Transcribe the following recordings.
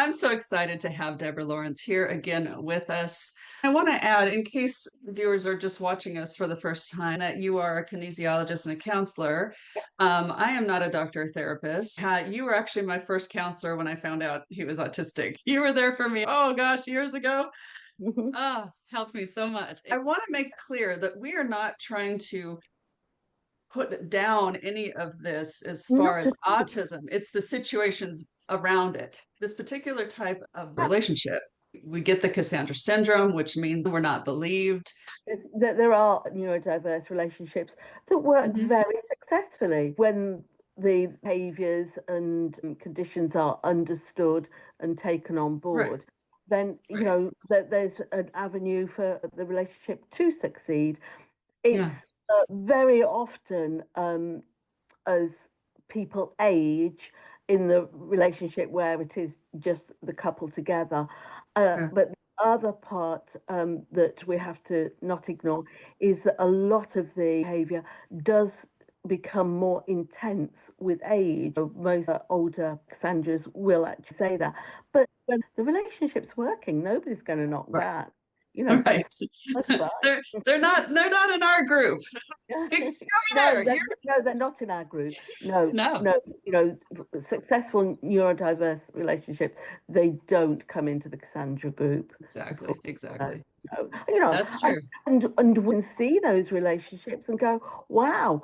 I'm so excited to have Deborah Lawrence here again with us. I want to add, in case viewers are just watching us for the first time, that you are a kinesiologist and a counselor. I am not a doctor or therapist. You were actually my first counselor when I found out he was autistic. You were there for me, oh gosh, years ago. Helped me so much. I want to make clear that we are not trying to put down any of this as far as autism. It's the situations around it. This particular type of relationship, we get the Cassandra Syndrome, which means we're not believed. There are neurodiverse relationships that work very successfully when the behaviors and conditions are understood and taken on board. Right. Then, there's an avenue for the relationship to succeed. It's very often as people age in the relationship where it is just the couple together. But the other part that we have to not ignore is that a lot of the behavior does become more intense with age. Most older Cassandras will actually say that. But when the relationship's working, nobody's going to knock that. Right. They're not in our group. No, they're not in our group. No. Successful neurodiverse relationships, they don't come into the Cassandra group. Exactly. That's true. And we can see those relationships and go, wow,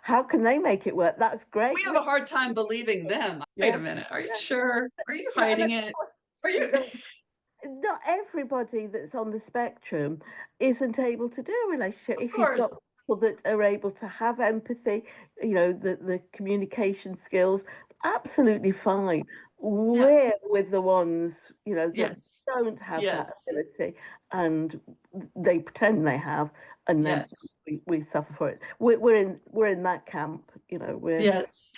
how can they make it work? That's great. We have a hard time believing them. Wait a minute. Are you sure? Are you hiding it? Are you? Not everybody that's on the spectrum isn't able to do a relationship. Of if course. You've got people that are able to have empathy, the communication skills, absolutely fine. We're with the ones, that don't have that ability, and they pretend they have, and then we suffer for it. We're in that camp, Yes.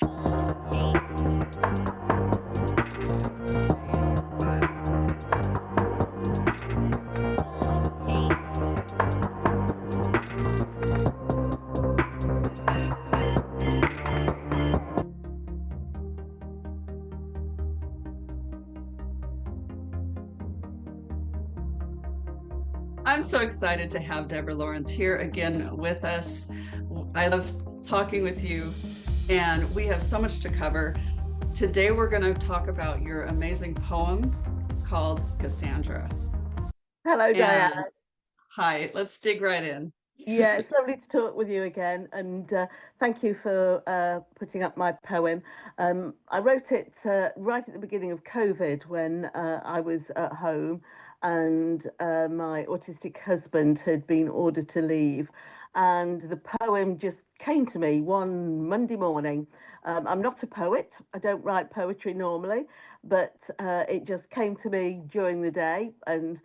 I'm so excited to have Deborah Lawrence here again with us. I love talking with you, and we have so much to cover. Today, we're going to talk about your amazing poem called Cassandra. Hello, Diane. Hi, let's dig right in. Yeah, it's lovely to talk with you again, and thank you for putting up my poem. I wrote it right at the beginning of COVID when I was at home, and my autistic husband had been ordered to leave, and the poem just came to me one Monday morning. I'm not a poet. I don't write poetry normally, but it just came to me during the day. And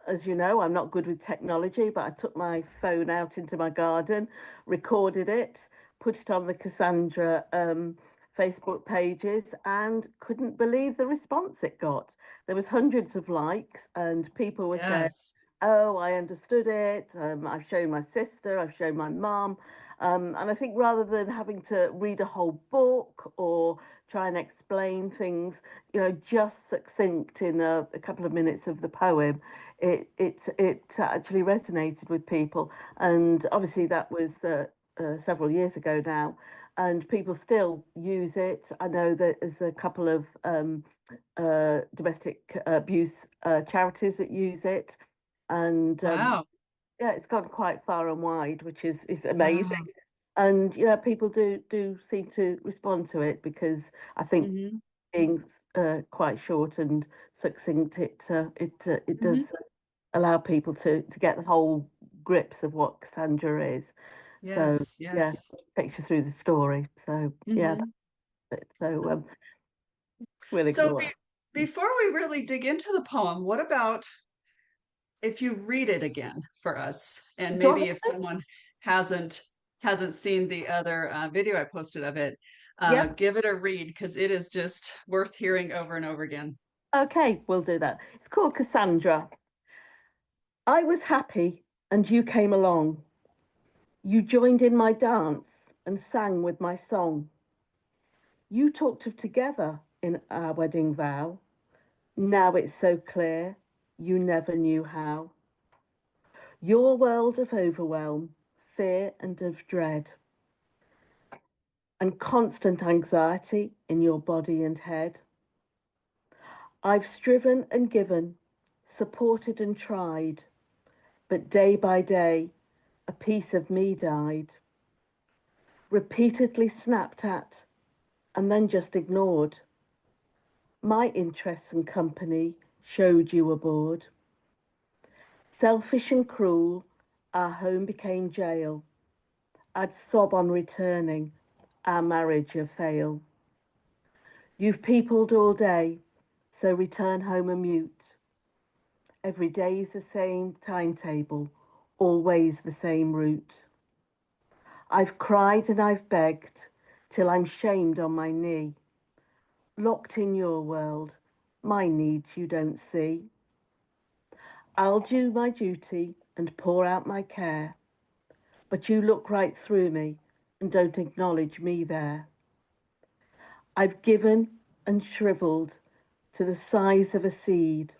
as you know, I'm not good with technology, but I took my phone out into my garden, recorded it, put it on the Cassandra Facebook pages, and couldn't believe the response it got. There was hundreds of likes, and people were saying, oh, I understood it. I've shown my sister, I've shown my mum. And I think rather than having to read a whole book or try and explain things, just succinct in a couple of minutes of the poem, it actually resonated with people. And obviously that was several years ago now, and people still use it. I know that there's a couple of domestic abuse charities that use it, and it's gone quite far and wide, which is amazing. Wow. And people do seem to respond to it, because I think being quite short and succinct, it does allow people to get the whole grips of what Cassandra is. Yes. Takes you through the story. So really cool. Before we really dig into the poem, what about if you read it again for us? And maybe if someone hasn't seen the other video I posted of it, give it a read, because it is just worth hearing over and over again. Okay, we'll do that. It's called Cassandra. I was happy and you came along. You joined in my dance and sang with my song. You talked of together in our wedding vow. Now it's so clear you never knew how. Your world of overwhelm, fear, and of dread, and constant anxiety in your body and head. I've striven and given, supported and tried, but day by day, a piece of me died. Repeatedly snapped at, and then just ignored. My interests and company showed you were bored. Selfish and cruel, our home became jail. I'd sob on returning, our marriage a fail. You've peopled all day, so return home a mute. Every day's the same timetable, always the same route. I've cried and I've begged, till I'm shamed on my knee. Locked in your world, my needs you don't see. I'll do my duty and pour out my care, but you look right through me and don't acknowledge me there. I've given and shriveled to the size of a seed,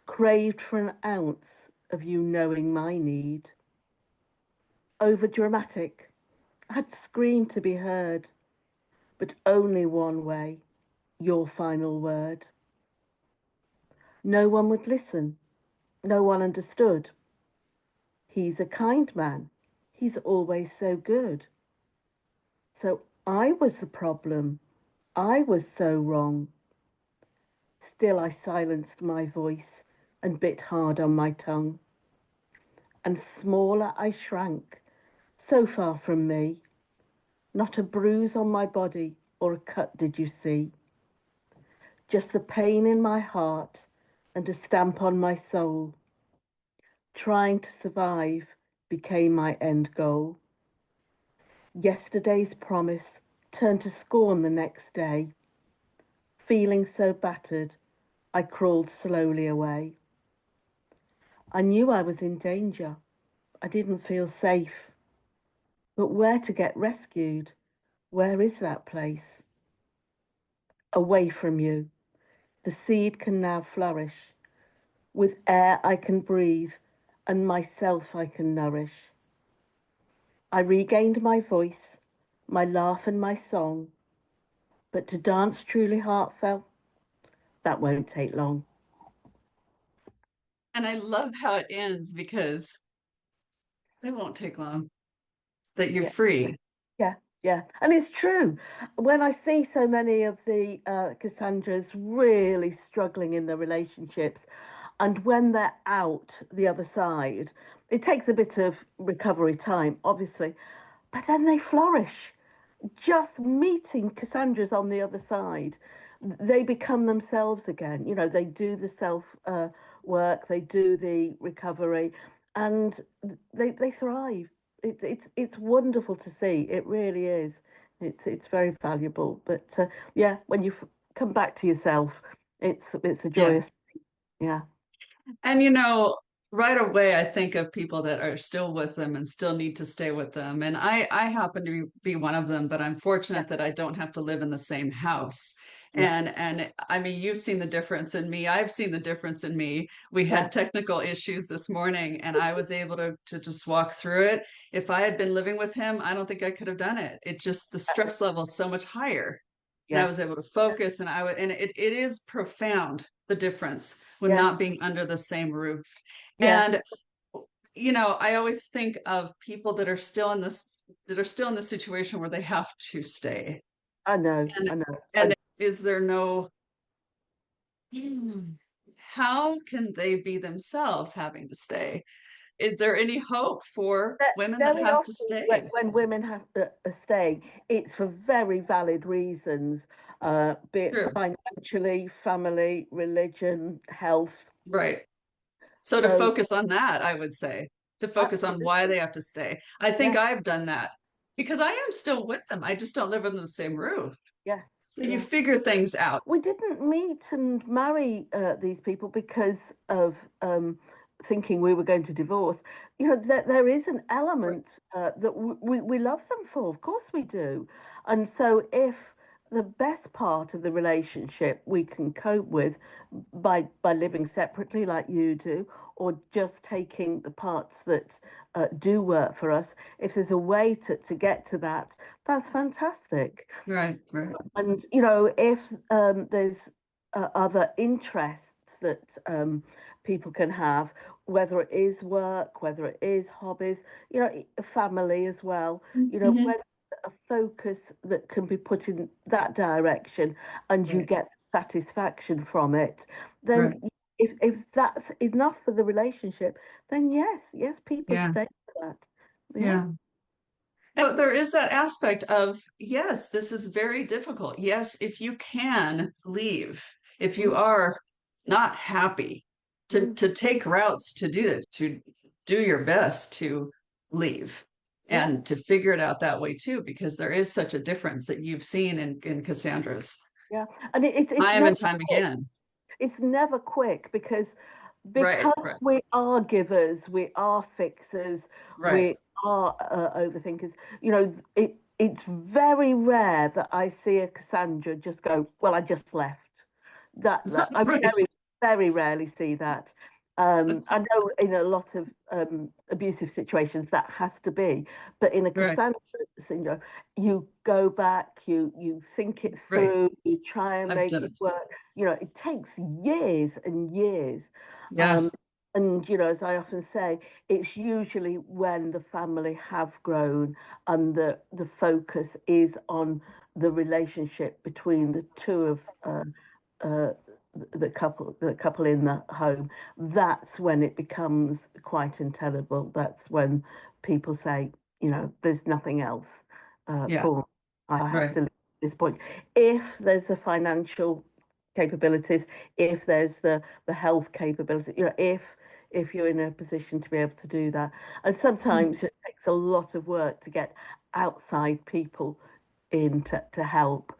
craved for an ounce of you knowing my need. Over dramatic, I'd scream to be heard, but only one way, your final word. No one would listen, no one understood. He's a kind man, he's always so good. So I was the problem, I was so wrong. Still I silenced my voice and bit hard on my tongue. And smaller I shrank, so far from me. Not a bruise on my body or a cut did you see. Just the pain in my heart and a stamp on my soul. Trying to survive became my end goal. Yesterday's promise turned to scorn the next day. Feeling so battered, I crawled slowly away. I knew I was in danger. I didn't feel safe. But where to get rescued? Where is that place? Away from you. The seed can now flourish. With air I can breathe and myself I can nourish. I regained my voice, my laugh and my song. But to dance truly heartfelt, that won't take long. And I love how it ends because it won't take long, that you're Yeah. free. Yeah, yeah, and it's true. When I see so many of the Cassandras really struggling in their relationships, and when they're out the other side, it takes a bit of recovery time, obviously, but then they flourish. Just meeting Cassandras on the other side, they become themselves again. You know, they do the self work, they do the recovery, and they thrive. It's wonderful to see. It really is. It's very valuable. But yeah, when you come back to yourself, it's a Yeah. joyous. Yeah, And right away I think of people that are still with them and still need to stay with them. And I happen to be one of them, but I'm yeah, fortunate that I don't have to live in the same house. yeah, And I mean, you've seen the difference in me. I've seen the difference in me. We yeah, had technical issues this morning and I was able to just walk through it. If I had been living with him, I don't think I could have done it. It just the stress level is so much higher. And I yes, was able to focus and it is profound the difference when yes, not being under the same roof. yes. And I always think of people that are still in this situation where they have to stay. I know, And I know. and is there no how can they be themselves having to stay? Is there any hope for women that Very have to often, stay? when women have to stay, it's for very valid reasons, be it True. financially, family, religion, health. Right. So to So, focus on that, I would say to focus on why absolutely, they have to stay. I think yes, I've done that because I am still with them. I just don't live under the same roof. yes, So you yes. figure things out. We didn't meet and marry these people because of thinking we were going to divorce. You know, there is an Right. element that we love them for. Of course we do. And so if the best part of the relationship we can cope with by living separately like you do, or just taking the parts that do work for us. If there's a way to get to that, that's fantastic. Right, right. And if there's other interests that people can have, whether it is work, whether it is hobbies, family as well, Mhm. when a focus that can be put in that direction and you Right, get satisfaction from it, then right. if that's enough for the relationship, then yes, people Yeah, stay for that. Yeah. yeah. So there is that aspect of, yes, this is very difficult. Yes, if you can leave, if you Mm, are not happy, mm, to take routes to do this, to do your best to leave yeah, and to figure it out that way too, because there is such a difference that you've seen in Cassandra's yeah. And it's time never and time quick. again. It's never quick Right, because right, we are givers, we are fixers, right. we are overthinkers. It's very rare that I see a Cassandra just go, well, I just left. That I Right. very rarely see that. I know in a lot of abusive situations that has to be, but in a Right, Cassandra syndrome, you go back, you think it right. through, you try and I've make done it it. work. It takes years and years. Yeah, Um, and as I often say, it's usually when the family have grown and the focus is on the relationship between the two of uh, the couple in the home. That's when it becomes quite intelligible. That's when people say, there's nothing else yeah, for me. I have right. to leave at this point. If there's the financial capabilities, if there's the health capability, if you're in a position to be able to do that. And sometimes it takes a lot of work to get outside people in to help.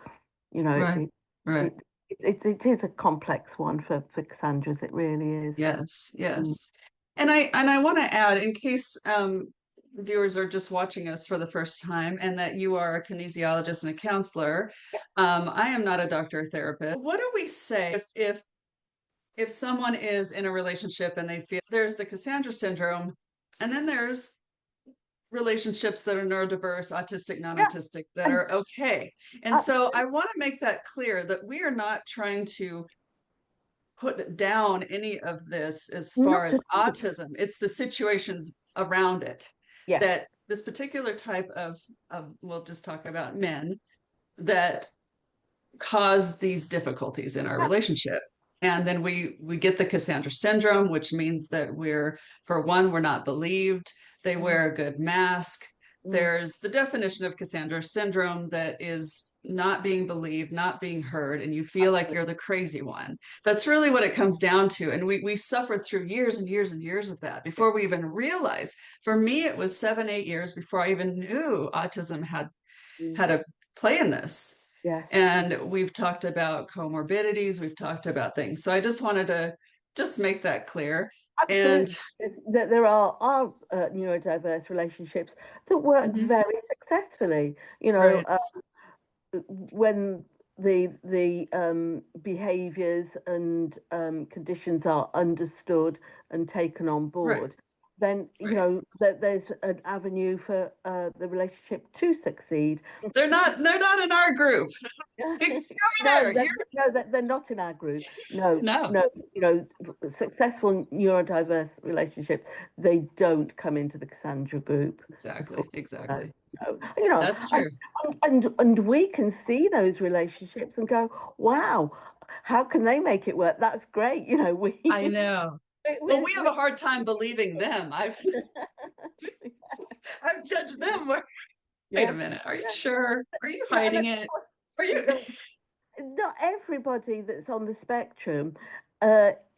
You know, Right, it, right. it it is a complex one for Cassandra's. It really is. Yes, Mm. yes. And I want to add, in case viewers are just watching us for the first time, and that you are a kinesiologist and a counselor, I am not a doctor or therapist. What do we say if someone is in a relationship and they feel there's the Cassandra syndrome, and then there's relationships that are neurodiverse, autistic, Yeah, non-autistic, that and are okay. And so absolutely I want to make that clear that we are not trying to put down any of this as far not as at all. autism. It's the situations around it Yes. that this particular type of we'll just talk about men that cause these difficulties in our Yeah. relationship. And then we get the Cassandra syndrome, which means that for one, we're not believed. They Mm, wear a good mask. mm, There's the definition of Cassandra syndrome, that is not being believed, not being heard, and you feel like absolutely. you're the crazy one. That's really what it comes down to. And we suffer through years and years and years of that Yeah. before we even realize. For me, it was 7, 8 years before I even knew autism Mm, had a play in this. yes. And we've talked about comorbidities, we've talked about things. So I just wanted to just make that clear. And Absolutely. There are neurodiverse relationships that work mhm, very successfully. right, When the behaviours and conditions are understood and taken on right, board, then right. that there's an avenue for the relationship to succeed. They're not in our group. Yeah. Go No, there. You're no, they're not in our group. No, no, no, successful neurodiverse relationships, they don't come into the Cassandra group at exactly, all. No, exactly. no. That's true. And we can see those relationships and go, wow, how can they make it work? That's great. We I know. Well, we have we a hard time believing them. I've judged them. Wait a yeah, minute. Are you yeah. sure? Are you And hiding it? Are you? not everybody that's on the spectrum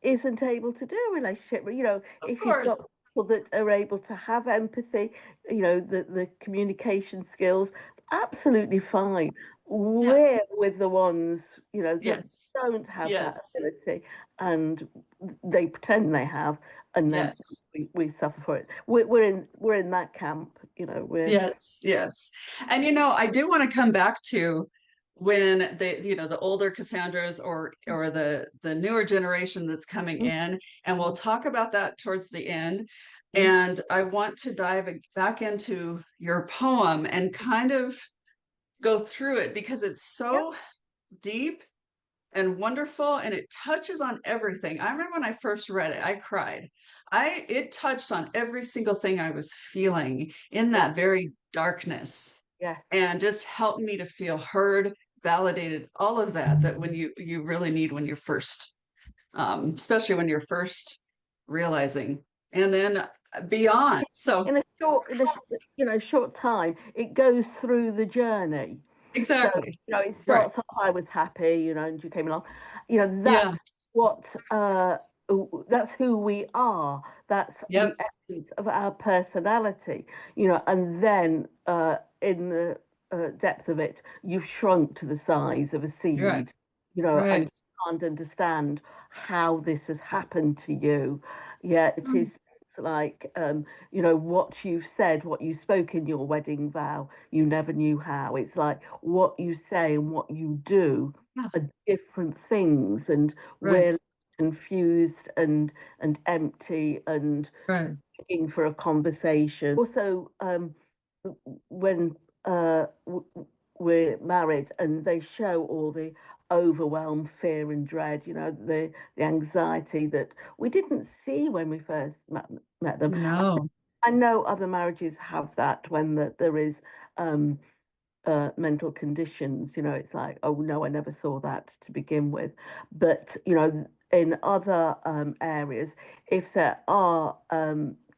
isn't able to do a relationship. Of If you've got course. people that are able to have empathy, the communication skills, absolutely fine. Yeah. We're with the ones, that Yes. don't have that Yes. ability and they pretend they have, and then Yes. we suffer for it. We're in that camp, we're Yes, yes. And I do want to come back to when the older Cassandras or the newer generation that's coming in, and we'll talk about that towards the end. And I want to dive back into your poem and kind of go through it because it's so deep and wonderful, and it touches on everything. I remember when I first read it, I cried. It touched on every single thing I was feeling in that very darkness, Yes. and just helped me to feel heard, validated, all of that when you really need when you're first, especially when you're first realizing, and then beyond. So In a short time, it goes through the journey. So, exactly. it Right. starts off, I was happy, and you came along. Yeah. That's what, that's who we are. That's the Yep. essence of our personality, and then in the depth of it, you've shrunk to the size of a Right. seed, and Right. you can't understand how this has happened to you. Yeah, it is like, what you've said, what you spoke in your wedding vow, you never knew how. It's like what you say and what you do are different things, and Right. we're confused and empty and Right. looking for a conversation. Also, when we're married and they show all the overwhelm, fear, and dread, the anxiety that we didn't see when we first met them. No. I know other marriages have that when there is mental conditions. It's like, oh no, I never saw that to begin with. But in other areas, if there are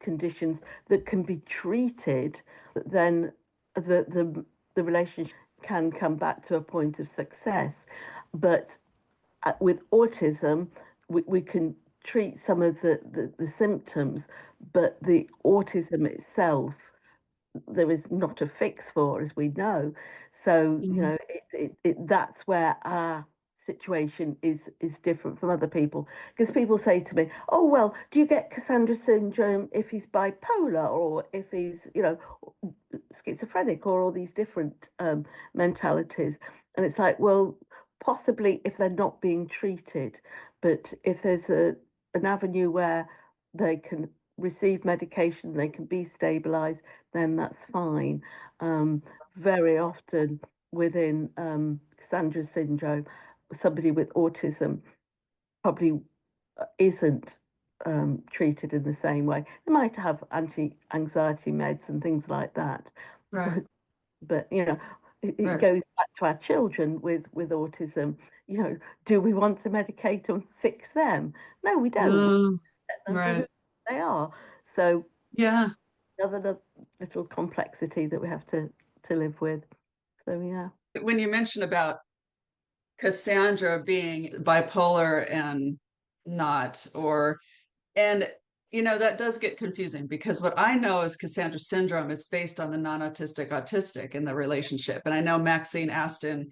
conditions that can be treated, then the relationship can come back to a point of success. But with autism, we can treat some of the symptoms, but the autism itself, there is not a fix for, as we know. So, Mhm. that's where our situation is different from other people. Because people say to me, oh, well, do you get Cassandra syndrome if he's bipolar or if he's, schizophrenic, or all these different mentalities? And it's like, well, possibly if they're not being treated, but if there's an avenue where they can receive medication, they can be stabilized, then that's fine. Very often within Cassandra syndrome, somebody with autism probably isn't treated in the same way. They might have anti-anxiety meds and things like that, Right. but it Right. goes back to our children with autism. Do we want to medicate and fix them? No, we don't. We Mm, accept them for who right. they are. So Yeah. another little complexity that we have to live with. So yeah. When you mentioned about Cassandra being bipolar and not, and that does get confusing because what I know is Cassandra syndrome, it's based on the non-autistic autistic in the relationship. And I know Maxine Aston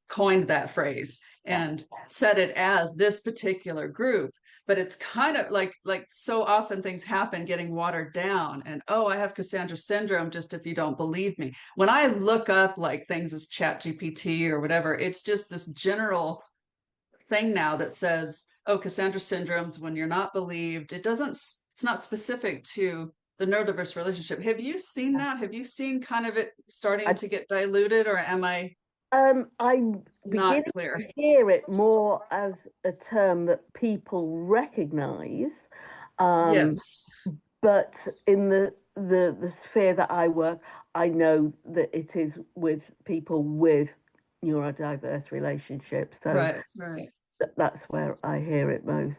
coined that phrase and said it as this particular group, but it's kind of like so often things happen getting watered down, and oh, I have Cassandra syndrome, just if you don't believe me. When I look up like things as chat GPT or whatever, it's just this general thing now that says, oh, Cassandra syndrome's when you're not believed. It's not specific to the neurodiverse relationship. Have you seen that? Have you seen kind of it starting I to get diluted, or am I I'm not beginning clear? to hear it more as a term that people recognise, um, Yes. but in the sphere that I work, I know that it is with people with neurodiverse relationships. So Right, right. that's where I hear it most.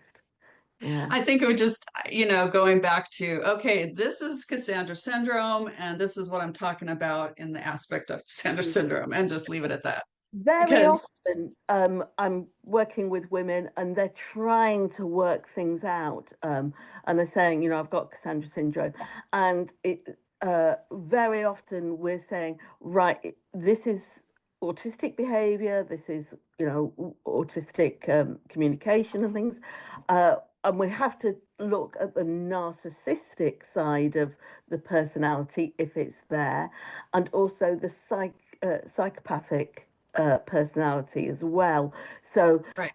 Yeah. I think it would just, going back to, okay, this is Cassandra syndrome, and this is what I'm talking about in the aspect of Cassandra syndrome, and just leave it at that. Very Because, often, I'm working with women and they're trying to work things out. And they're saying, I've got Cassandra syndrome. And very often we're saying, right, this is autistic behavior, this is, autistic communication and things. And we have to look at the narcissistic side of the personality if it's there, and also the psychopathic personality as well. So Right.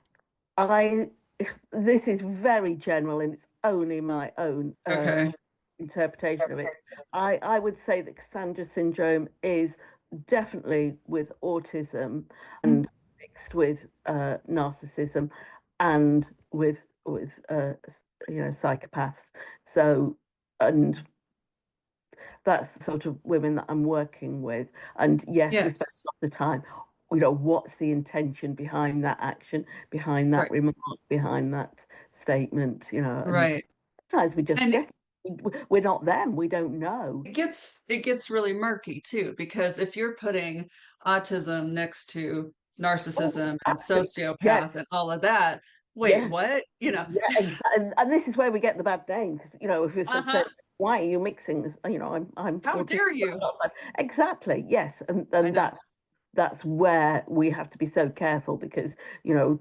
I, this is very general and it's only my own Okay. interpretation of it. I would say that Cassandra syndrome is definitely with autism and mixed with narcissism and with psychopaths. So and that's the sort of women that I'm working with. And yes, we spend Yes. a lot of time, what's the intention behind that action, behind that Right. remark, behind that statement, and Right. sometimes we just And guess we're not them, we don't know. it gets really murky too, because if you're putting autism next to Oh, narcissism and absolutely. Yes, sociopath and all of that, wait, yeah, what? yeah, exactly. And this is where we get the bad name because if you said, Uh-huh. why are you mixing this? I'm How autistic. dare you? Exactly, yes, and I know. that's where we have to be so careful because you know,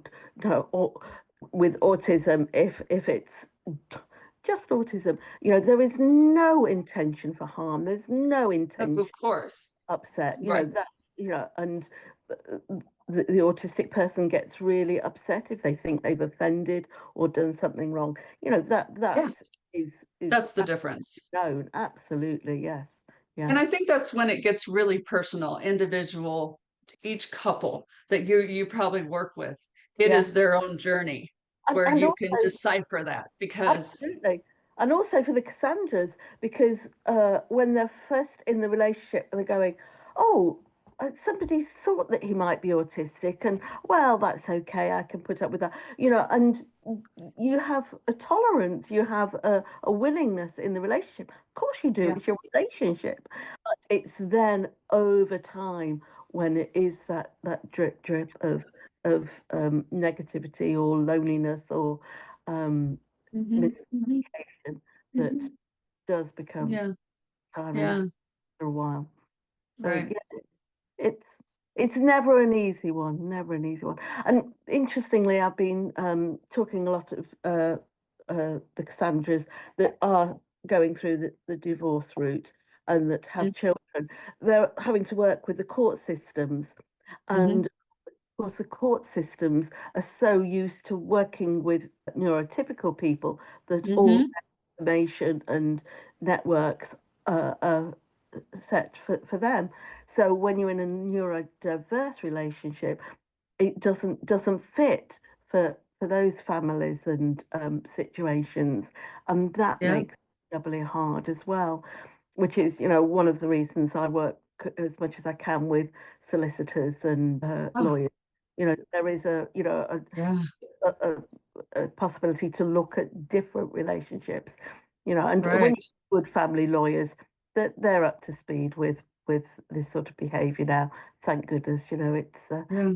with autism, if it's just autism, there is no intention for harm. There's no intention Of course. upset. Right. That and the autistic person gets really upset if they think they've offended or done something wrong. That Yeah, is that's the difference. known. Absolutely, yes, And yeah, I think that's when it gets really personal, individual to each couple that you probably work with. It yeah, is their own journey where and you can also decipher that because absolutely. And also for the Cassandras, because when they're first in the relationship, they're going, oh, somebody thought that he might be autistic, and well, that's okay, I can put up with that, and you have a tolerance, you have a willingness in the relationship. Of course you do, yeah. it's your relationship. But it's then over time when it is that drip negativity or loneliness or um, Hmm. Hmm. that Hmm. does become Yeah. tiring Yeah. for a while. So Right. yeah, it's it's never an easy one, never an easy one. And interestingly, I've been talking a lot of the Cassandras that are going through the divorce route and that have children. They're having to work with the court systems, Mm-hmm. and of course, the court systems are so used to working with neurotypical people that all Hmm. information and networks are set for them. So when you're in a neurodiverse relationship, it doesn't fit for those families and situations, and that Yeah. makes it doubly hard as well. Which is, one of the reasons I work as much as I can with solicitors and Oh, lawyers. There is yeah. a, a possibility to look at different relationships, and when Right. you're good family lawyers, that they're up to speed with this sort of behaviour now. Thank goodness, it's Yeah.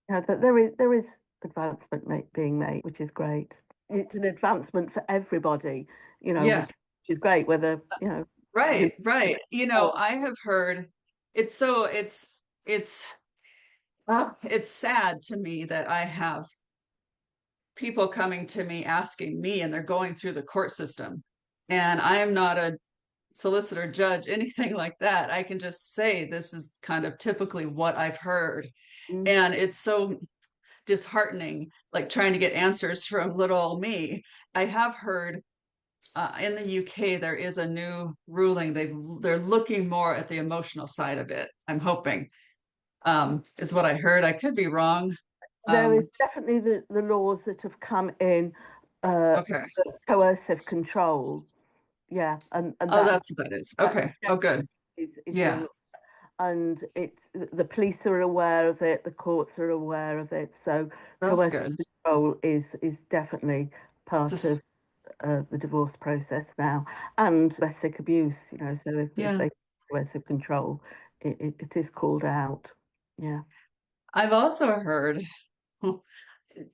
that there is advancement being made, which is great. It's an advancement for everybody, Yeah. which is great. Whether who, Right. Right. I have heard it's so it's it's sad to me that I have people coming to me asking me and they're going through the court system. And I am not a solicitor, judge, anything like that. I can just say this is kind of typically what I've heard. mm, And it's so disheartening, like trying to get answers from little old me. I have heard in the UK there is a new ruling. They're looking more at the emotional side of it. I'm hoping is what I heard. I could be wrong. there is Um, definitely the laws that have come in, uh, okay. coercive control. Yeah, and Oh, that's what that is. that Okay. Oh, definitely good. is Yeah, being, and it's the police are aware of it, the courts are aware of it. So that's coercive good. control is definitely part of Just the divorce process now, and domestic abuse. So if yeah. they coercive control, it is called out. Yeah. I've also heard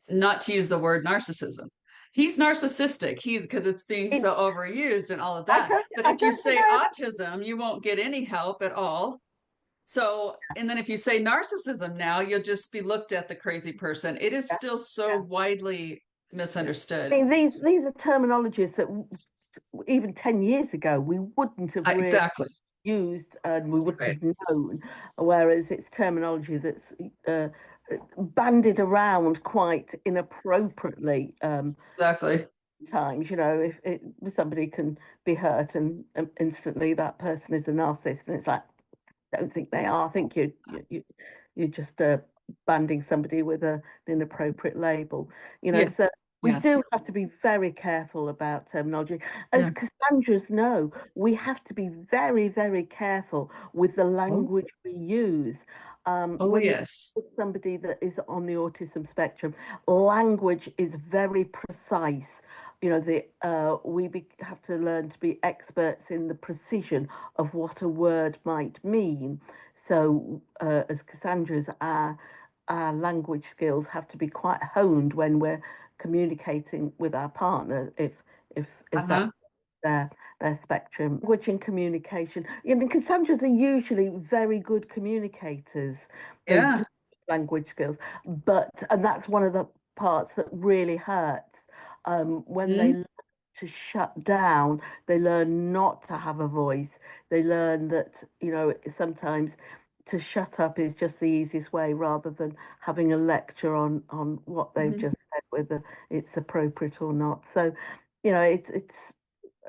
not to use the word narcissism. He's narcissistic. He's because it's being It, so overused and all of that. But I if you don't say deny that. autism, you won't get any help at all. So, and then if you say narcissism now, you'll just be looked at the crazy person. It is Yeah, still so yeah, widely yeah. misunderstood. I mean, these are terminologies that even 10 years ago we wouldn't have really Exactly. used and we wouldn't Right. have known, whereas it's terminology that's bandied around quite inappropriately Exactly. times. If somebody can be hurt and instantly that person is a narcissist, and it's like, don't think they are. I think you're just banding somebody with an inappropriate label. Yeah. So we Yeah. do have to be very careful about terminology. As Yeah. Cassandra's know, we have to be very, very careful with the Oh, language we use. oh When you're yes. with somebody that is on the autism spectrum, language is very precise. We have to learn to be experts in the precision of what a word might mean. So, as Cassandra's, our language skills have to be quite honed when we're communicating with our partner, if Uh-huh. that's their their spectrum. Language and communication. Cassandras are usually very good communicators. They do Yeah. have language skills, and that's one of the parts that really hurts when they Mhm. learn to shut down. They learn not to have a voice. They learn that sometimes to shut up is just the easiest way, rather than having a lecture on what they've Mhm. just said, whether it's appropriate or not. So, it's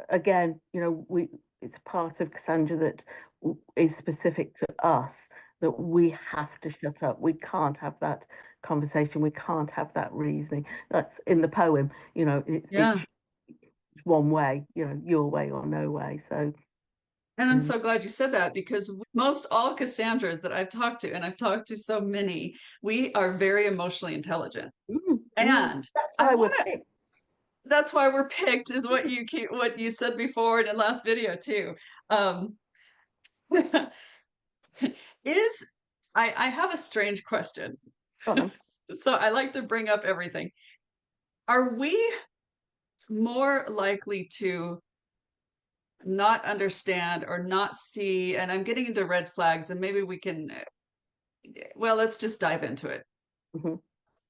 again, it's part of Cassandra that is specific to us, that we have to shut up. We can't have that conversation. We can't have that reasoning. That's in the poem. It's Yeah. one way. Your way or no way. So, And I'm um, so glad you said that because most all Cassandras that I've talked to, and I've talked to so many, we are very emotionally intelligent. And that's I why we're want to, picked. that's why we're picked, is what you said before in the last video too. Um, is I have a strange question. So I like to bring up everything. Are we more likely to not understand or not see? And I'm getting into red flags, and maybe we can, well, let's just dive into it. Mhm.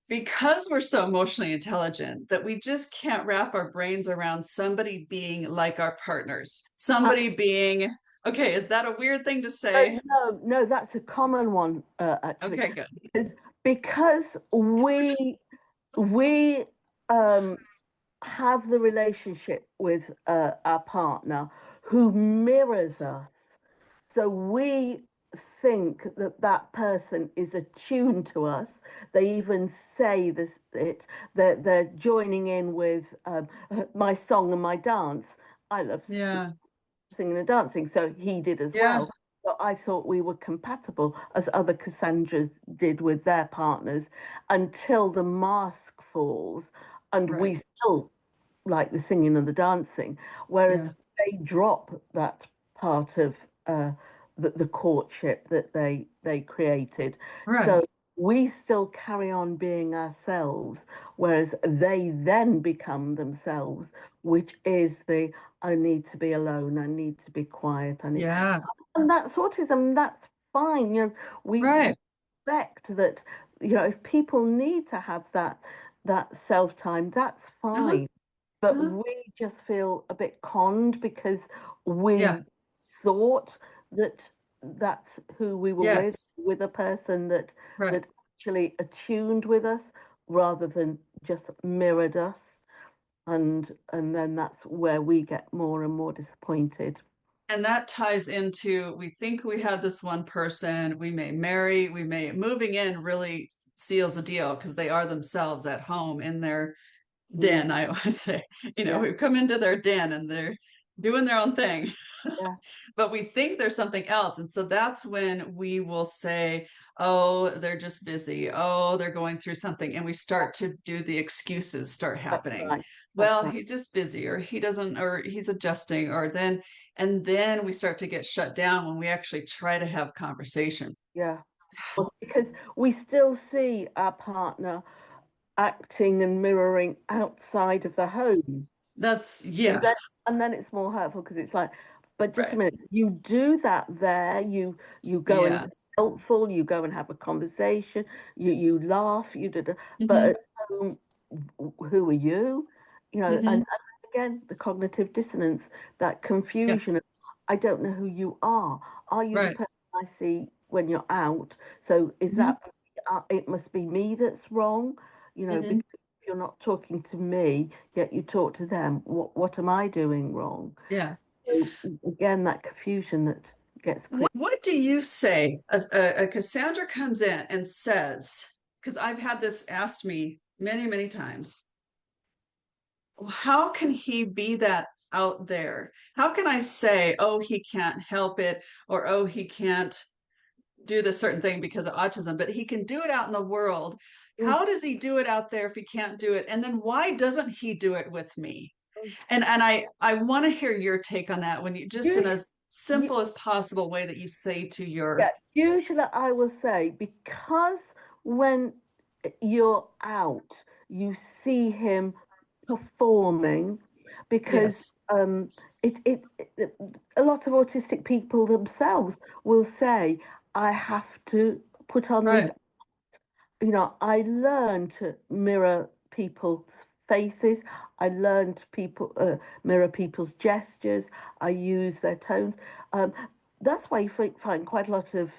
Because we're so emotionally intelligent that we just can't wrap our brains around somebody being like our partners, somebody being, okay, is that a weird thing to say? No, no, that's a common one, actually, Okay, good. because Because we're just, we um, have the relationship with our partner who mirrors us. So we think that that person is attuned to us. They even say this, they're joining in with my song and my dance. I love yeah, singing and dancing, so he did as yeah, well. But I thought we were compatible, as other Cassandras did with their partners, until the mask falls, and right. we still like the singing and the dancing, whereas Yeah, they drop that part of the courtship that they created. right. So we still carry on being ourselves, whereas they then become themselves, which is the I need to be alone, I need to be quiet, Yeah, and that's autism. That's fine. We right. respect that. If people need to have that self time, that's Uh-huh, fine. But uh-huh. we just feel a bit conned because Yeah, we thought that that's who we were yes, with a person that right. that actually attuned with us rather than just mirrored us, and then that's where we get more and more disappointed. And that ties into, we think we had this one person, we may marry, we may, moving in really seals a deal because they are themselves at home in their Mm, den. I always say, yeah, we've come into their den and they're doing their own thing. yeah, But we think there's something else. And so that's when we will say, oh, they're just busy. Oh, they're going through something. And we start to do the excuses start that's happening. right. That's Well, right. he's just busy, or he doesn't, or he's adjusting, or then, and then we start to get shut down when we actually try to have conversations. Yeah. Well, because we still see our partner acting and mirroring outside of the home. That's, And yeah, then it's more hurtful because it's like, but just a right. minute, you do that there, you go and Yeah. be helpful, you go and have a conversation, you laugh, you did, but Hmm. at home, who are you? And Hmm. again, the cognitive dissonance, that Yeah. confusion. I don't know who you are. Are you the Right. person I see when you're out? So is Hmm. that, it must be me that's wrong, Hmm. because you're not talking to me, yet you talk to them. What am I doing wrong? Yeah. So again, that confusion that gets created. What do you say? A Cassandra comes in and says, because I've had this asked me many, many times, how can he be that out there? How can I say, oh, he can't help it, or oh, he can't do this certain thing because of autism, but he can do it out in the world. How does he do it out there if he can't do it? And then why doesn't he do it with me? And I want to hear your take on that when you just in Usually, as simple as possible way that you say to yeah, your usually I will say, because when you're out, you see him performing, because yes, um, it a lot of autistic people themselves will say, I have to put on this. right, I learned to mirror people's faces. I learned to mirror people's gestures. I use their tones. Um, that's why you find quite a lot of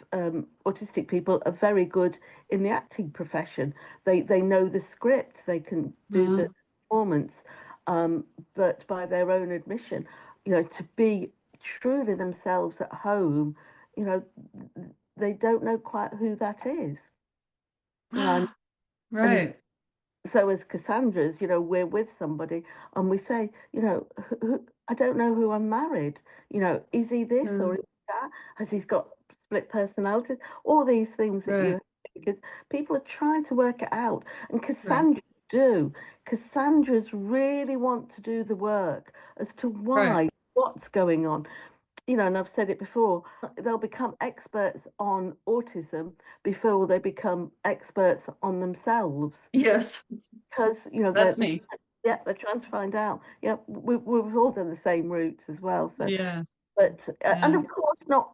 autistic people are very good in the acting profession. They know the script. They can do uh, the performance. But by their own admission, to be truly themselves at home, you know, they don't know quite who that is. And right, so as Cassandra's, we're with somebody and we say, I don't know who I'm married. Is he this uh, or is he that? Has he got split personalities? All these things that right, because people are trying to work it out. And right, Cassandras do. Cassandras really want to do the work as to right. why, what's going on. And I've said it before, they'll become experts on autism before they become experts on themselves, Yes, because that's me. they're trying to find out. Yeah, we've all done the same route as well. So, Yeah, but and yeah, of course, not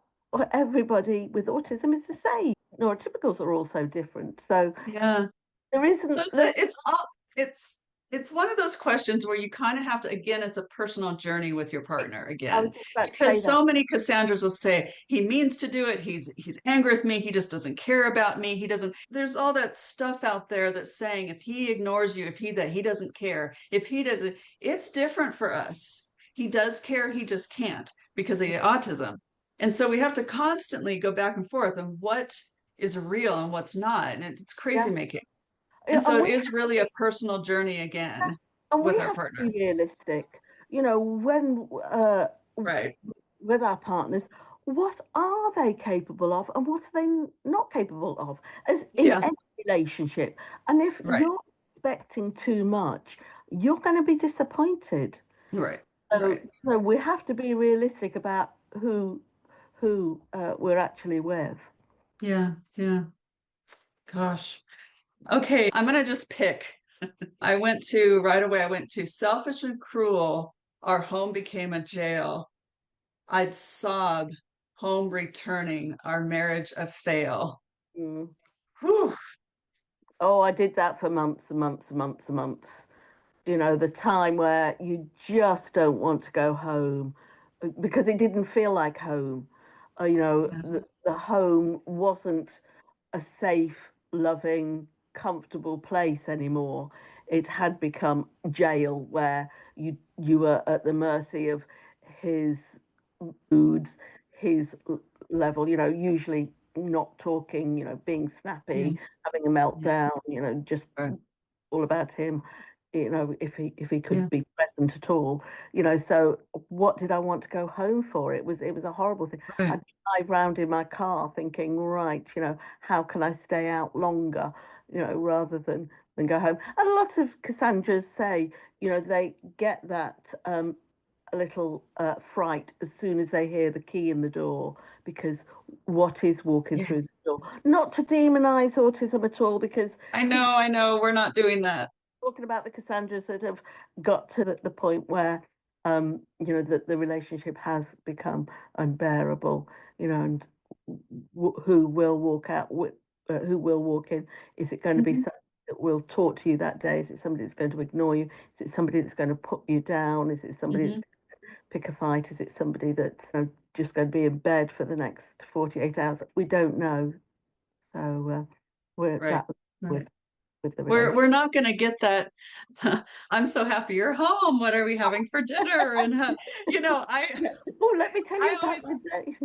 everybody with autism is the same. Neurotypicals are also different. So yeah. there So isn't. it's it's one of those questions where you kind of have to, again, it's a personal journey with your partner I again, was just about to say because that. so many Cassandras will say he means to do it, he's angry with me, he just doesn't care about me, he doesn't. There's all that stuff out there that's saying if he ignores you, if he doesn't care, if he doesn't, it's different for us. He does care, he just can't because of the autism. And so we have to constantly go back and forth on what is real and what's not. And it's crazy Yeah, making. yeah, And so it is really a personal journey again and we with our have to partner. be realistic. When Right. with our partners, what are they capable of and what are they not capable of, as in Yeah. any relationship. And if Right. you're expecting too much, you're going to be disappointed. Right. So, Right. we have to be realistic about who we're actually with. Yeah. Yeah. Gosh. Okay. I'm going to just pick. Right away, I went to selfish and cruel. Our home became a jail. I'd sob, home returning, our marriage a fail. Mm. Whew. Oh, I did that for months and months and months and months. The time where you just don't want to go home because it didn't feel like home. Yeah. The home wasn't a safe, loving, comfortable place anymore. It had become jail where you were at the mercy of his moods, his level, usually not talking, being Yeah. snappy, having a Yeah. meltdown, just Right. all about him, if he Yeah. could be present at all, so what did I want to go home for? It was a horrible thing. Right. I'd drive round in my car thinking, right, how can I stay out longer, rather than go home. And a lot of Cassandras say, they get that a little fright as soon as they hear the key in the door, because what is walking Yeah. through the door? Not to demonize autism at all, because I know. I know. We're not doing that. talking about the Cassandras that have got to the point where the relationship has become unbearable, and who will walk out who will walk in. Is it going to be Mhm. somebody that will talk to you that day? Is it somebody that's going to ignore you? Is it somebody that's going to put you down? Is it somebody Mhm. that's pick a fight? Is it somebody that's just going to be in bed for the next 48 hours? We don't know. So we're Right. that with Right. the We're relationship. we're not going to get that. I'm so happy you're home. What are we having for dinner? And you know, Oh, let me tell you I about always my day.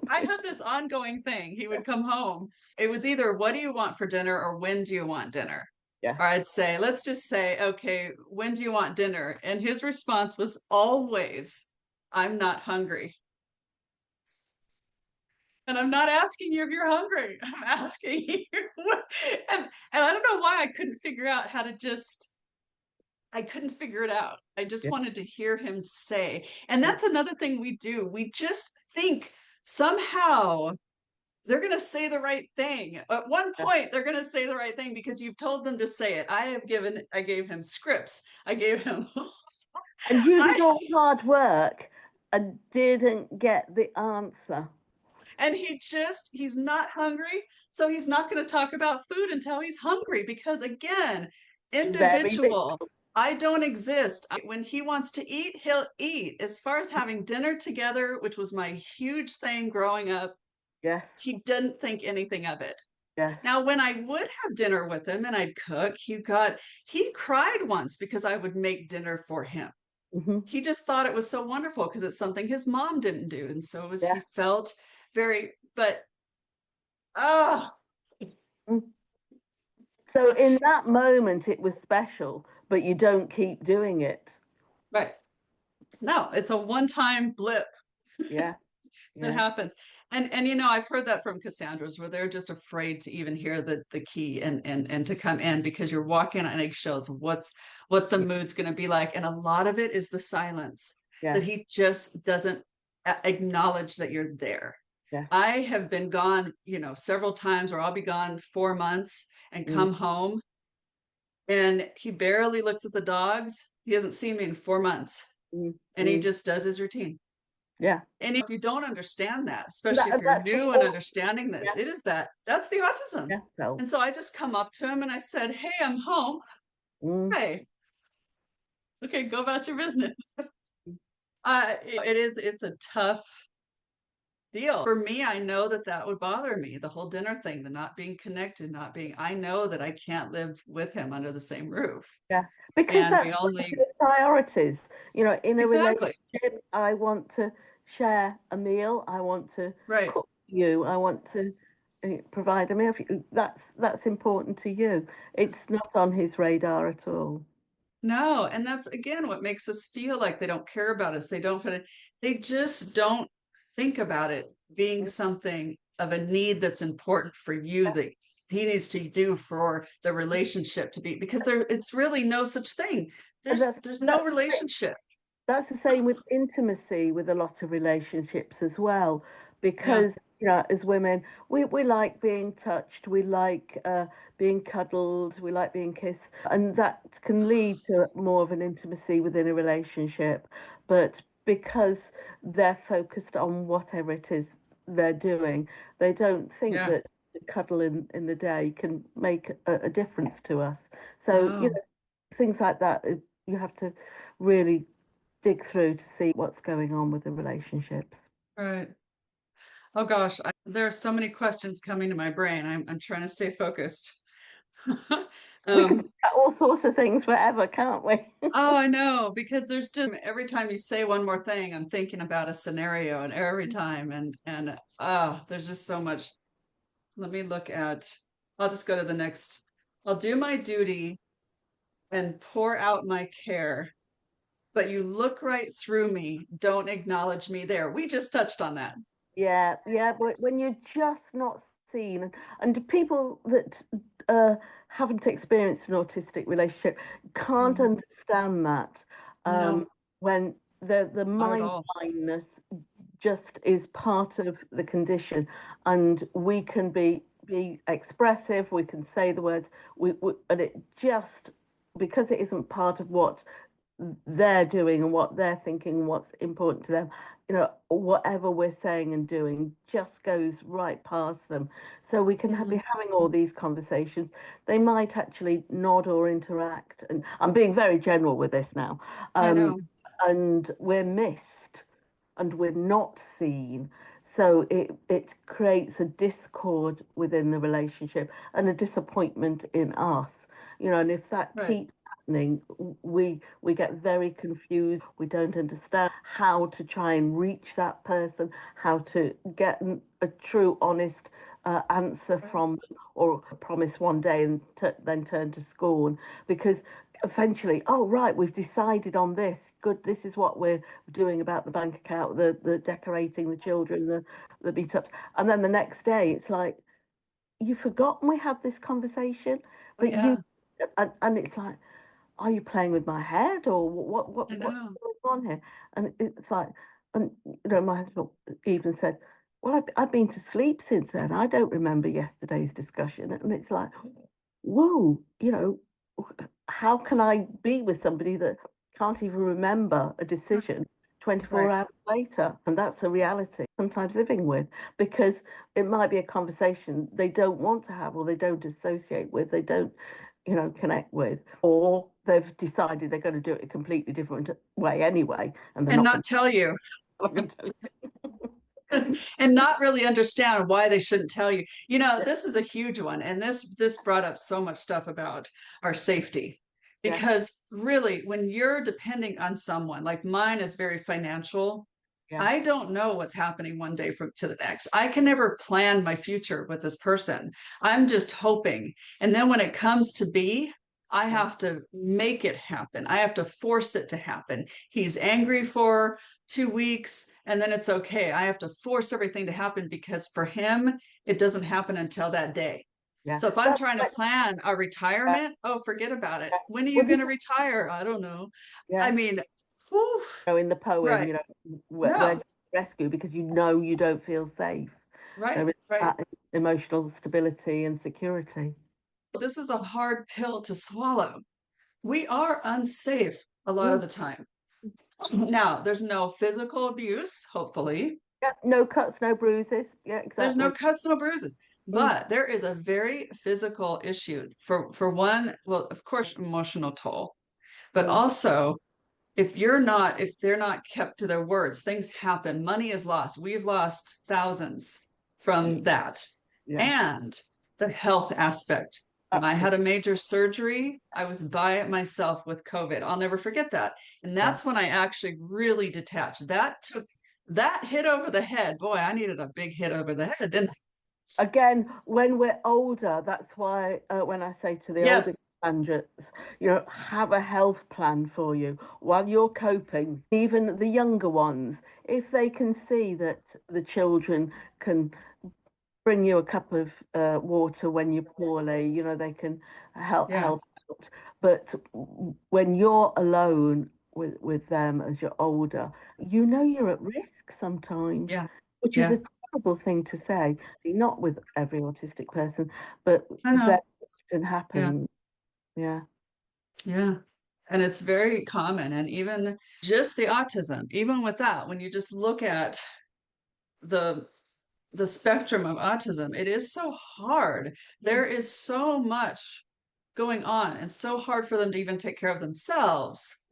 I had this ongoing thing. He would come home. It was either what do you want for dinner or when do you want dinner? Yeah. Or I'd say, let's just say, okay, when do you want dinner? And his response was always, I'm not hungry. And I'm not asking you if you're hungry. I'm asking you. And I don't know why I couldn't figure out how to I couldn't figure it out. I just Yeah. wanted to hear him say. And Yeah. that's another thing we do. We just think somehow they're going to say the right thing. At one Yeah. point, they're going to say the right thing because you've told them to say it. I gave him scripts. I gave him, And you did I, all the hard work and didn't get the answer. and he's not hungry. So he's not going to talk about food until he's hungry because, again, Very individual. difficult. I don't exist. When he wants to eat, he'll eat. As far as having dinner together, which was my huge thing growing up, Yes. he didn't think anything of it. Yes. Now, when I would have dinner with him and I'd cook, he cried once because I would make dinner for him. Hmm. He just thought it was so wonderful because it's something his mom didn't do. And so as Yeah. he felt but oh, Mm. So in that moment, it was special, but you don't keep doing it. right. No, it's a one-time blip Yeah. that Yeah. happens. And you know, I've heard that from Cassandra's where they're just afraid to even hear the key and to come in because you're walking on eggshells. What the Yeah. mood's going to be like. And a lot of it is the silence that Yes. he just doesn't acknowledge that you're there. Yes. I have been gone, you know, several times where I'll be gone 4 months and Mm. come home and he barely looks at the dogs. He hasn't seen me in 4 months Mm. and he Mm. just does his routine. Yeah. And if you don't understand that, especially if That, you're that's the new and thought. understanding this, Yeah. that's the autism. Yeah. So. And so I just come up to him and I said, hey, I'm home. Mm. Hey, okay, go about your business. It's a tough deal. For me, I know that that would bother me, the whole dinner thing, the not being connected, I know that I can't live with him under the same roof. Yeah. Because And that's we one of only, the priorities. In a exactly, relationship, I want to share a meal. I want to right. cook for you. I want to provide a meal for you. That's important to you. It's not on his radar at all. No, and that's again what makes us feel like they don't care about us. They just don't think about it being something of a need that's important for you that he needs to do for the relationship to be because it's really no such thing. And There's no relationship. that's the same with intimacy with a lot of relationships as well, Yeah. because as women, we like being touched, we like being cuddled, we like being kissed, and that can lead to more of an intimacy within a relationship. But because they're focused on whatever it is they're doing, they don't think Yeah. that the cuddle in the day can make a difference to us. So, No. things like that, you have to really dig through to see what's going on with the relationships. Right. Oh gosh, there are so many questions coming to my brain. I'm trying to stay focused. We can talk um, about all sorts of things forever, can't we? Oh, I know, because there's just every time you say one more thing, I'm thinking about a scenario, and every time, there's just so much. Let me look at. I'll just go to the next. I'll do my duty and pour out my care, but you look right through me, don't acknowledge me there. We just touched on that. Yeah, yeah, but when you're just not seen, and people that haven't experienced an autistic relationship can't Mhm. understand that, No, when the not at mind all. blindness just is part of the condition, and we can be expressive, we can say the words, and it just because it isn't part of what they're doing and what they're thinking and what's important to them, whatever we're saying and doing just goes right past them. So we can be Yeah, having all these conversations. They might actually nod or interact, and I'm being very general with this now. I Um, know. and we're missed and we're not seen. So it creates a discord within the relationship and a disappointment in us. And if that Right. keeps happening, we get very confused. We don't understand how to try and reach that person, how to get a true, honest answer Right. from them, or promise one day and then turn to scorn, because eventually, oh right, we've decided on this. Good, this is what we're doing about the bank account, the decorating, the children, the meetups, and then the next day it's like, you've forgotten we had this conversation, Oh, but you, yeah. and it's like, are you playing with my head, or I what's know. going on here? And it's like, and my husband even said, well, I've been to sleep since then. I don't remember yesterday's discussion. And it's like, whoa, how can I be with somebody that can't even remember a decision 24 Right. hours later? And that's a reality sometimes living with, because it might be a conversation they don't want to have, or they don't associate with, they don't, connect with, or they've decided they're going to do it a completely different way anyway, and they're And not not going tell you. to tell And not really understand why they shouldn't tell you. This is a huge one, and this brought up so much stuff about our safety. Yes, Because really, when you're depending on someone, like mine is very financial, yes, I don't know what's happening one day from to the next. I can never plan my future with this person. I'm just hoping. And then when it comes to be, I yes, have to make it happen. I have to force it to happen. He's angry for 2 weeks and then it's okay. I have to force everything to happen because for him, it doesn't happen until that day. yeah. So if I'm That's trying to like, plan a yeah, retirement, oh, forget about it. yeah. When are you Well, going to retire? I don't know. I yeah. mean, whew, In the poem, right. where No, rescue, because you don't feel safe. right, There is right. that emotional stability and security. This is a hard pill to swallow. We are unsafe a lot of Mm. the time. Now, there's no physical abuse, hopefully. Yeah, no cuts, no bruises. Yeah, There's no exactly. cuts, no bruises. Mm. But there is a very physical issue for one, well, of course, emotional toll, but Mm. also if they're not kept to their words, things happen. Money is lost. We've lost thousands Yeah, from that. yeah, And the health aspect. When I had absolutely. a major surgery, I was by it myself with COVID. I'll never forget that. And Yeah. that's when I actually really detached. That hit over the head. Boy, I needed a big hit over the head, didn't I? Again, when we're older, that's why when I say to the older Yes. candidates, have a health plan for you while you're coping. Even the younger ones, if they can see that the children can bring you a cup of water when you're poorly, they can Yeah. help out. But when you're alone with them as you're older, you're at risk sometimes, Yeah. which is Yeah. a terrible thing to say. Not with every autistic person, but I very know. often Yeah. happens. Yeah. Yeah. And it's very common. And even just the autism, even with that, when you just look at the the spectrum of autism, it is so hard. Mm. There is so much going on and so hard for them to even take care of themselves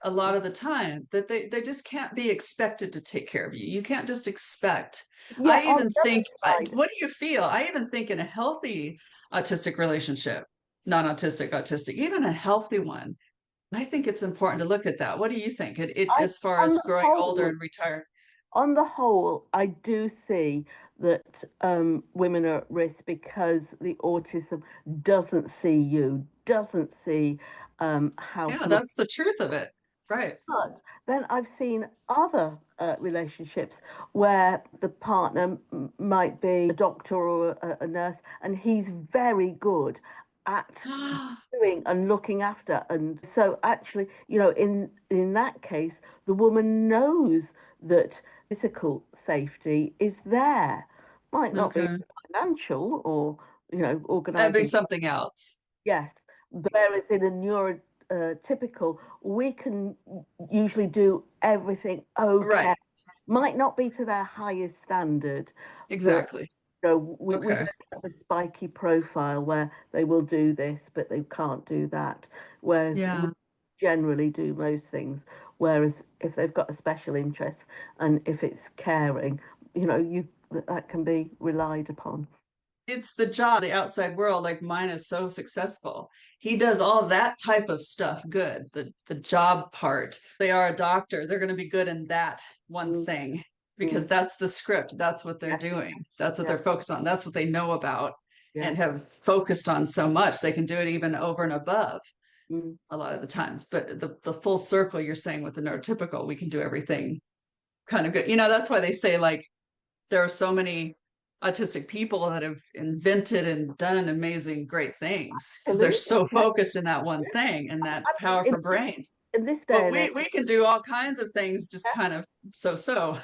a lot of the time that they just can't be expected to take care of you. You can't just expect. Yeah, I on even the think, other side, what do you feel? I even think in a healthy autistic relationship, non-autistic, autistic, even a healthy one, I think it's important to look at that. What do you think? It I as far on as the growing older whole, and retired? I do see that women are at risk because the autism doesn't see you, doesn't see how Yeah, to look. that's the truth of it. Right. But then I've seen other relationships where the partner might be a doctor or a nurse, and he's very good at doing and looking after. And so, actually, in that case, the woman knows that physical safety is there. Might not be Okay. financial or That'd be organising. something else. Yes, whereas in a neurotypical, we can usually do everything okay. Right. Might not be to their highest standard, but Exactly. we Okay. don't have a spiky profile where they will do this, but they can't do that. Whereas we Yeah. generally do most things. Whereas if they've got a special interest and if it's caring, that can be relied upon. It's the job, the outside world, like mine is so successful. He does all that type of stuff good, the job part. They are a doctor, they're going to be good in that one Mm, thing because mm, that's the script, that's what they're yeah, doing, that's what yeah, they're focused on, that's what they know about yeah. and have focused on so much. They can do it even over and above Mm, a lot of the times. But the full circle you're saying with the neurotypical, we can do everything kind of good. That's why they say like there are so many autistic people that have invented and done amazing, great things because they're absolutely. so Yeah. focused in that one thing and that I mean, powerful brain. in this day But and age, we can do all kinds of things, just yeah, kind of so.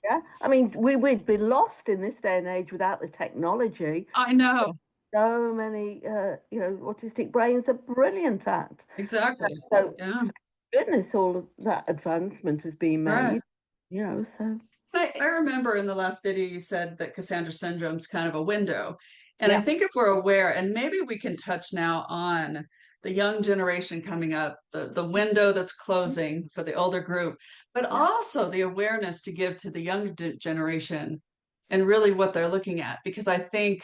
yeah. I mean, we'd be lost in this day and age without the technology. I know So many, autistic brains are brilliant at. exactly. So, Yeah, goodness, all of that advancement has been right. made. So I remember in the last video you said that Cassandra syndrome is kind of a window. And I yeah, think if we're aware, and maybe we can touch now on the young generation coming up, the window that's closing for the older group, but yeah, also the awareness to give to the young generation and really what they're looking at. Because I think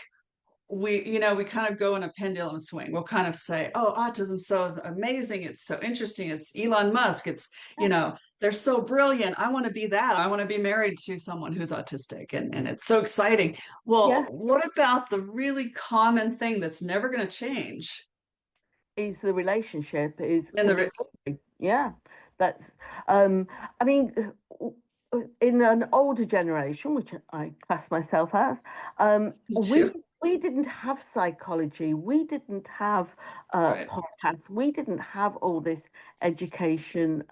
we kind of go in a pendulum swing. We'll kind of say, oh, autism so is amazing, it's so interesting, it's Elon Musk, it's they're so brilliant, I want to be that, I want to be married to someone who's autistic, and it's so exciting. Well, yeah. what about the really common thing that's never going to change Is the relationship is in the communication. Yeah, that's. I mean, in an older generation, which I class myself as, we too, we didn't have psychology, we didn't have right, podcasts, we didn't have all this education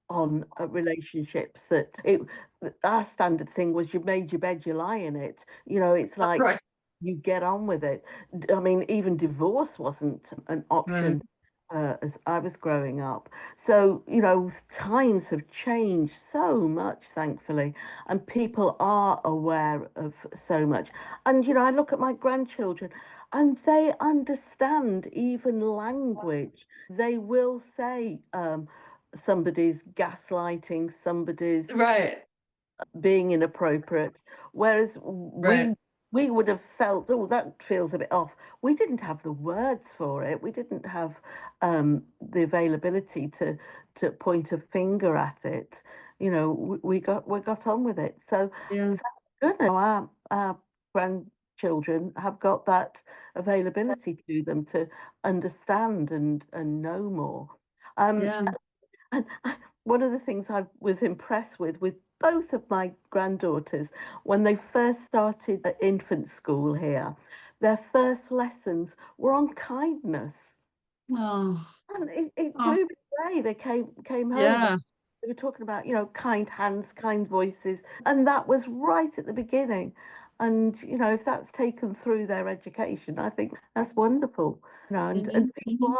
on relationships. Our standard thing was you made your bed, you lie in it. It's like right, you get on with it. I mean, even divorce wasn't an right, option as I was growing up. So, times have changed so much, thankfully, and people are aware of so much. And, I look at my grandchildren and they understand even language. They will say, somebody's gaslighting, somebody's right, being inappropriate, whereas right. we would have felt, oh, that feels a bit off. We didn't have the words for it. We didn't have the availability to point a finger at it. We got on with it. So Yeah, thank goodness our grandchildren have got that availability to them to understand and know more. Um, yeah. and one of the things I was impressed with both of my granddaughters, when they first started at infant school here, their first lessons were on kindness. Oh, And it oh, blew me away. They came home. yeah, They were talking about, kind hands, kind voices. And that was right at the beginning. And, if that's taken through their education, I think that's wonderful. And people hmm,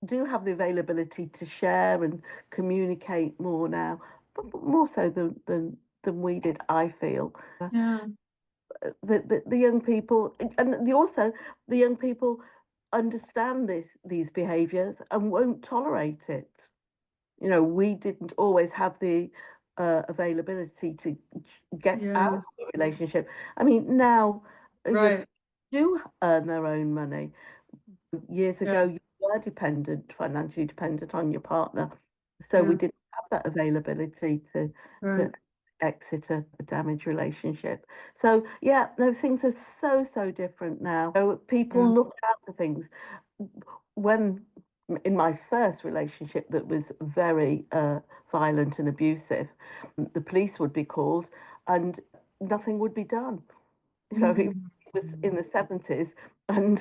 do have the availability to share and communicate more now, but more so than we did, I feel. yeah, The young people, and also the young people understand these behaviours and won't tolerate it. We didn't always have the availability to get out yeah, of a relationship. I mean, now young right, people do earn their own money. Years ago, yeah, you were financially dependent on your partner, so we yeah, didn't have that availability to right, exit a damaged relationship. So yeah, those things are so different now. So people yeah, look out for things. When in my first relationship that was very violent and abusive, the police would be called and nothing would be done. It mhm. was in the 70s and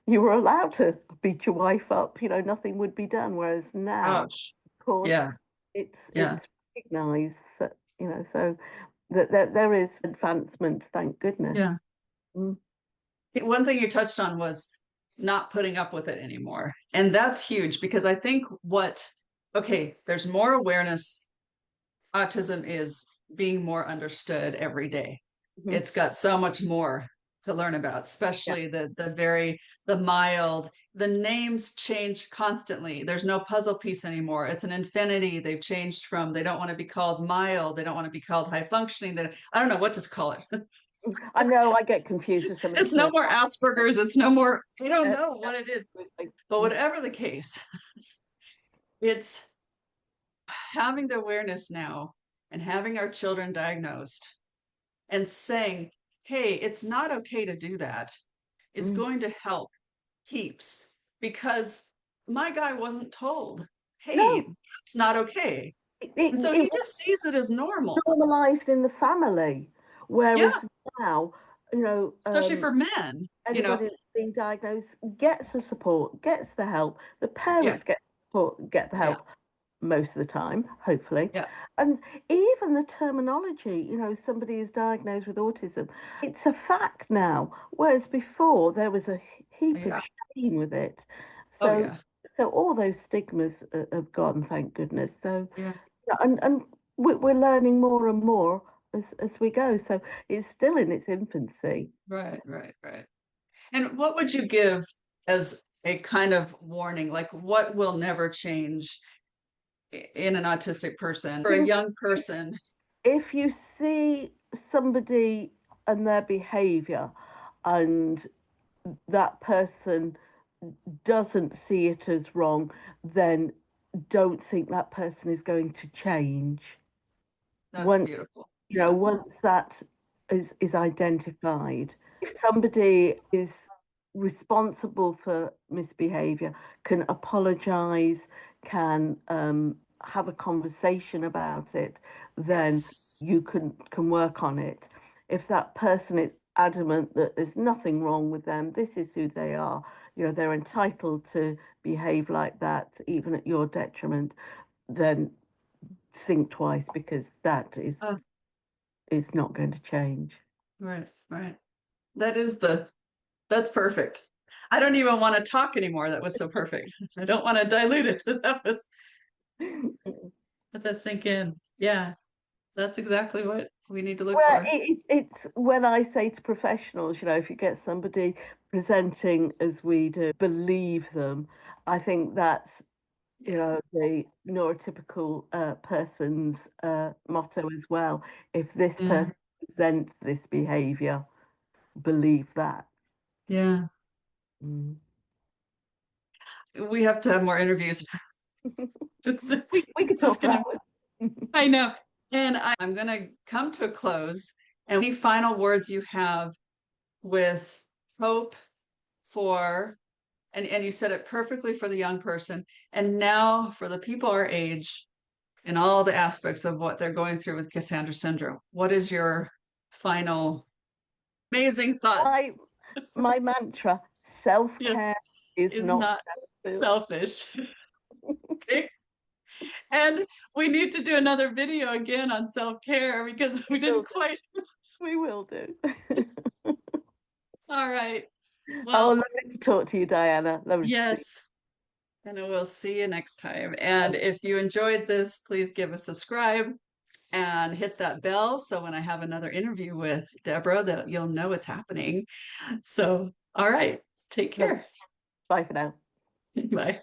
you were allowed to beat your wife up, nothing would be done. Whereas now, Ouch. of course, Yeah, it's yeah, recognized, so that there is advancement, thank goodness. yeah. Mm, One thing you touched on was not putting up with it anymore. And that's huge because I think okay, there's more awareness. Autism is being more understood every day. mhm, It's got so much more. to learn about, especially the mild. The names change constantly. There's no puzzle piece anymore. It's an infinity. They've changed from, they don't want to be called mild. They don't want to be called high functioning. I don't know what to call it. I know I get confused with some of It's no more Asperger's. It's no more, I don't know what it is. Absolutely. But whatever the case, it's having the awareness now and having our children diagnosed and saying, hey, it's not okay to do that, is going to help heaps, because my guy wasn't told, hey, No, it's not okay. And so it he was just sees it as normal. normalized in the family, Yeah, whereas now, especially for men, anybody that's being diagnosed gets the support, gets the help. The yeah, parents get support, get the yeah, help most of the time, hopefully. yeah, And even the terminology, somebody is diagnosed with autism, it's a fact now, whereas before there was a heap of yeah. shame with it. Oh So, yeah, so all those stigmas have gone, thank goodness. So, yeah, and we're learning more and more as we go. So it's still in its infancy. right, right, right. And what would you give as a kind of warning, like what will never change in an autistic person or a young person? If you see somebody and their behavior and that person doesn't see it as wrong, then don't think that person is going to change. That's Once beautiful. Yeah. once that is identified, if somebody is responsible for misbehavior, can apologize, can have a conversation about it, then Yes. you can work on it. If that person is adamant that there's nothing wrong with them, this is who they are, they're entitled to behave like that, even at your detriment, then think twice, because that Uh, is not going to change. right, right. That's perfect. I don't even want to talk anymore. That was so perfect. I don't want to dilute it. Let that sink in. Yeah, that's exactly what we need to look Well, for. it's when I say to professionals, if you get somebody presenting as we do, believe them. I think that's, the neurotypical person's motto as well. If this Yeah, person presents this behavior, believe that. yeah. Mm. We have to have more interviews. Just We could this is talk for gonna. hours. I know. And I'm gonna come to a close. And any final words you have with hope for, and you said it perfectly for the young person, and now for the people our age and all the aspects of what they're going through with Cassandra syndrome. What is your final amazing thought? my my mantra: self-care Yes, is is not not selfish. selfish. Okay. And we need to do another video again on self-care because we didn't quite. We will do. All right. Oh, Well, lovely to talk to you, Diana. Lovely to see yes. And we'll see you next time. And if you enjoyed this, please give a subscribe and hit that bell. So when I have another interview with Deborah, that you'll know it's happening. So, all right. Take you. care. Bye for now. Bye.